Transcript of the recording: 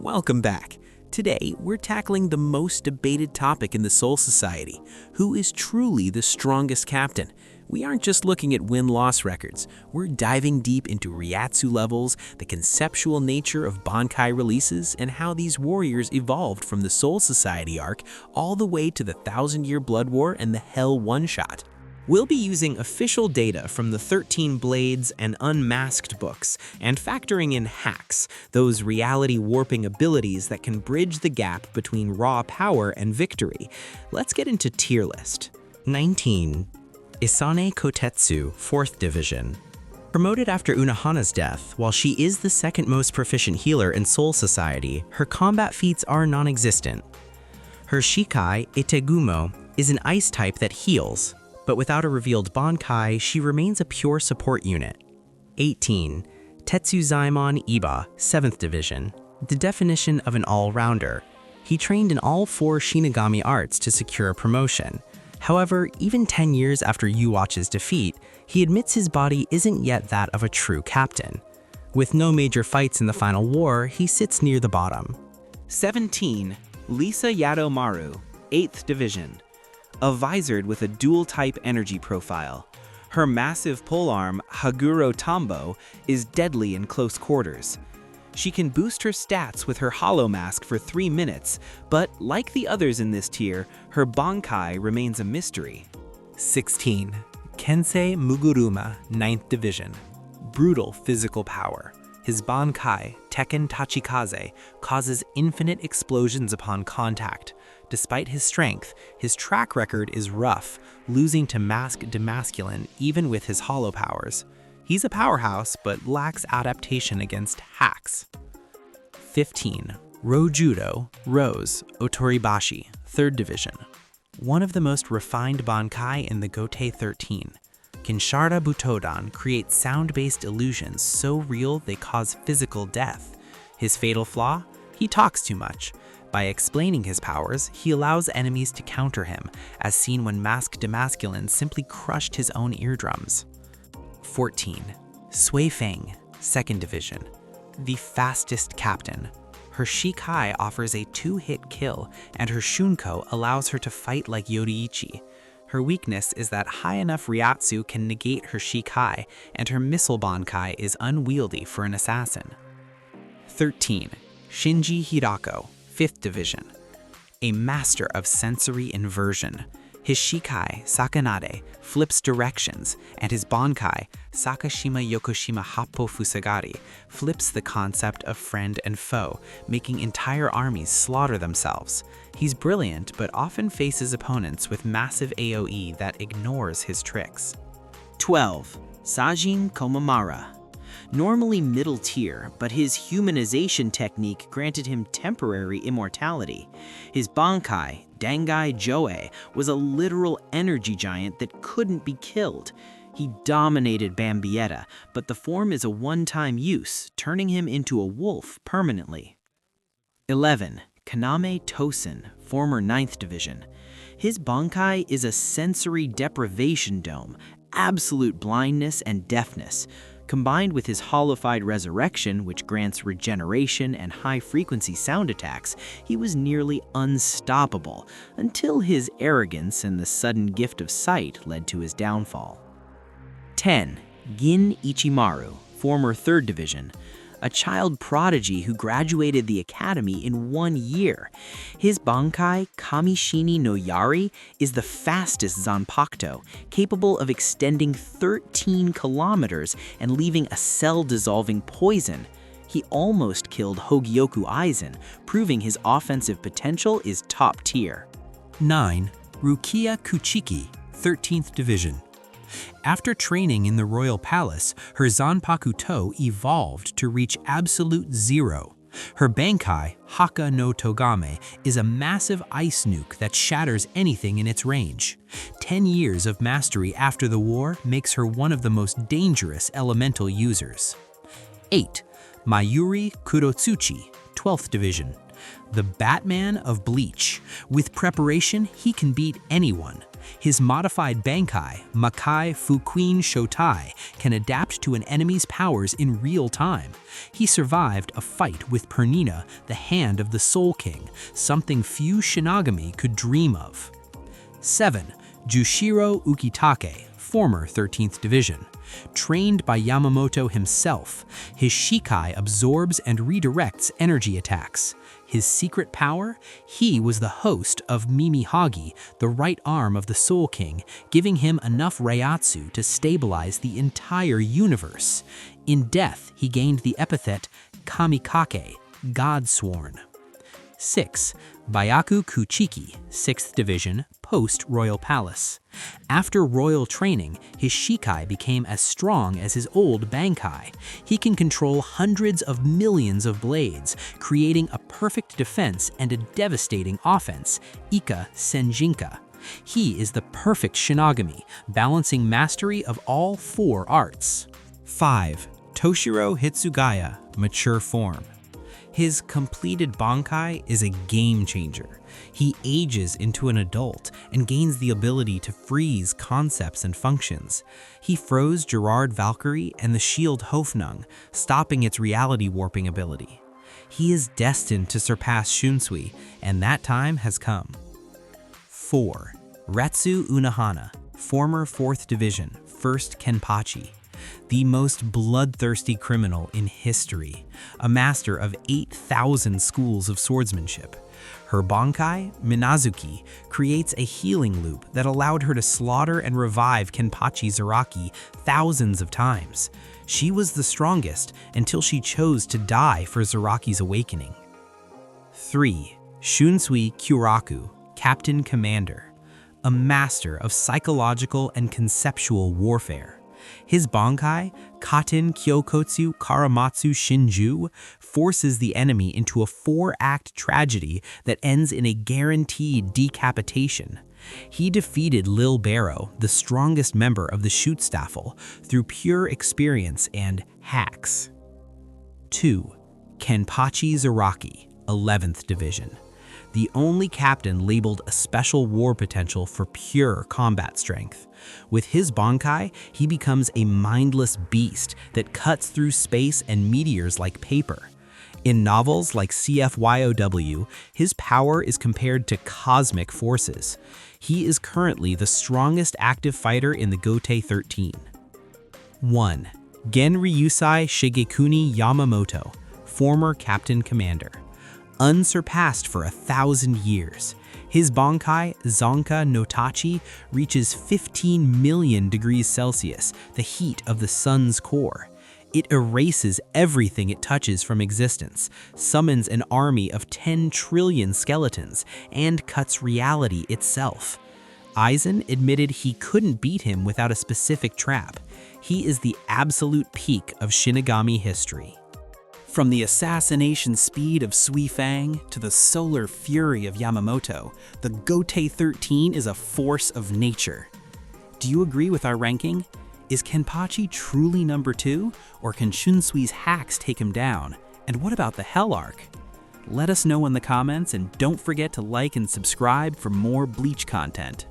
Welcome back. Today, we're tackling the most debated topic in the Soul Society: who is truly the strongest captain? We aren't just looking at win-loss records. We're diving deep into Reiatsu levels, the conceptual nature of Bankai releases, and how these warriors evolved from the Soul Society arc all the way to the Thousand-Year Blood War and the Hell One-Shot. We'll be using official data from the 13 Blades and Unmasked books, and factoring in hacks, those reality-warping abilities that can bridge the gap between raw power and victory. Let's get into tier list. 19. Isane Kotetsu, 4th Division. Promoted after Unohana's death, while she is the second most proficient healer in Soul Society, her combat feats are non-existent. Her Shikai, Itegumo, is an ice type that heals, but without a revealed Bankai, she remains a pure support unit. 18. Tetsuzaemon Iba, 7th Division. The definition of an all-rounder. He trained in all 4 Shinigami arts to secure a promotion. However, even 10 years after Yu-Watch's defeat, he admits his body isn't yet that of a true captain. With no major fights in the final war, he sits near the bottom. 17. Lisa Yadomaru, 8th Division. A visored with a dual-type energy profile. Her massive polearm, Haguro Tambo, is deadly in close quarters. She can boost her stats with her Hollow Mask for 3 minutes, but like the others in this tier, her Bankai remains a mystery. 16. Kensei Muguruma, 9th Division. Brutal physical power. His Bankai, Tekken Tachikaze, causes infinite explosions upon contact. Despite his strength, his track record is rough, losing to Mask Demasculine even with his hollow powers. He's a powerhouse, but lacks adaptation against hacks. 15. Rojuro, Rose, Otoribashi, 3rd Division. One of the most refined Bankai in the Gotei 13. Kinshara Butodan creates sound-based illusions so real they cause physical death. His fatal flaw? He talks too much. By explaining his powers, he allows enemies to counter him, as seen when Mask Demasculine simply crushed his own eardrums. 14. Sui Fon, 2nd Division. The fastest captain. Her Shikai offers a 2-hit kill, and her Shunko allows her to fight like Yoriichi. Her weakness is that high enough Reiatsu can negate her Shikai, and her Missile Bankai is unwieldy for an assassin. 13. Shinji Hirako, 5th Division. A master of sensory inversion. His Shikai, Sakanade, flips directions, and his Bankai, Sakashima Yokoshima Happo Fusagari, flips the concept of friend and foe, making entire armies slaughter themselves. He's brilliant, but often faces opponents with massive AoE that ignores his tricks. 12. Sajin Komamura. Normally middle tier, but his humanization technique granted him temporary immortality. His Bankai, Dangai Joe, was a literal energy giant that couldn't be killed. He dominated Bambietta, but the form is a one-time use, turning him into a wolf permanently. 11. Kaname Tosen, former 9th Division. His Bankai is a sensory deprivation dome, absolute blindness and deafness. Combined with his hollowified resurrection, which grants regeneration and high-frequency sound attacks, he was nearly unstoppable, until his arrogance and the sudden gift of sight led to his downfall. 10. Gin Ichimaru, former 3rd Division. A child prodigy who graduated the academy in 1 year. His Bankai, Kamishini no Yari, is the fastest Zanpakuto, capable of extending 13 kilometers and leaving a cell-dissolving poison. He almost killed Hogyoku Aizen, proving his offensive potential is top tier. 9. Rukia Kuchiki, 13th Division. After training in the Royal Palace, her Zanpakuto evolved to reach absolute zero. Her Bankai, Haka no Togame, is a massive ice nuke that shatters anything in its range. 10 years of mastery after the war makes her one of the most dangerous elemental users. 8. Mayuri Kurotsuchi, 12th Division. The Batman of Bleach. With preparation, he can beat anyone. His modified Bankai, Makai Fukuin Shotai, can adapt to an enemy's powers in real time. He survived a fight with Pernina, the hand of the Soul King, something few Shinigami could dream of. 7. Jushiro Ukitake, former 13th Division. Trained by Yamamoto himself, his Shikai absorbs and redirects energy attacks. His secret power? He was the host of Mimihagi, the right arm of the Soul King, giving him enough Reiatsu to stabilize the entire universe. In death, he gained the epithet Kamikake, God-sworn. 6. Byakuya Kuchiki, 6th Division, post-Royal Palace. After royal training, his Shikai became as strong as his old Bankai. He can control hundreds of millions of blades, creating a perfect defense and a devastating offense, Ika Senjinka. He is the perfect Shinigami, balancing mastery of all 4 arts. 5. Toshiro Hitsugaya, mature form. His completed Bankai is a game changer. He ages into an adult and gains the ability to freeze concepts and functions. He froze Gerard Valkyrie and the shield Hofnung, stopping its reality warping ability. He is destined to surpass Shunsui, and that time has come. 4. Retsu Unohana, former 4th Division, 1st Kenpachi. The most bloodthirsty criminal in history, a master of 8,000 schools of swordsmanship. Her Bankai, Minazuki, creates a healing loop that allowed her to slaughter and revive Kenpachi Zaraki thousands of times. She was the strongest until she chose to die for Zaraki's awakening. 3. Shunsui Kyoraku, Captain Commander, a master of psychological and conceptual warfare. His Bankai, Katen Kyokotsu Karamatsu Shinju, forces the enemy into a 4-act tragedy that ends in a guaranteed decapitation. He defeated Lil Barrow, the strongest member of the Schutzstaffel, through pure experience and hacks. 2. Kenpachi Zaraki, 11th Division. The only captain labeled a special war potential for pure combat strength. With his Bankai, he becomes a mindless beast that cuts through space and meteors like paper. In novels like CFYOW, his power is compared to cosmic forces. He is currently the strongest active fighter in the Gotei 13. 1. Genryusai Shigekuni Yamamoto, former Captain Commander. Unsurpassed for 1,000 years. His Bankai, Zonka no Tachi, reaches 15 million degrees Celsius, the heat of the sun's core. It erases everything it touches from existence, summons an army of 10 trillion skeletons, and cuts reality itself. Aizen admitted he couldn't beat him without a specific trap. He is the absolute peak of Shinigami history. From the assassination speed of Sui Fang to the solar fury of Yamamoto, the Gotei 13 is a force of nature. Do you agree with our ranking? Is Kenpachi truly number 2, or can Shunsui's hacks take him down? And what about the Hell Arc? Let us know in the comments, and don't forget to like and subscribe for more Bleach content.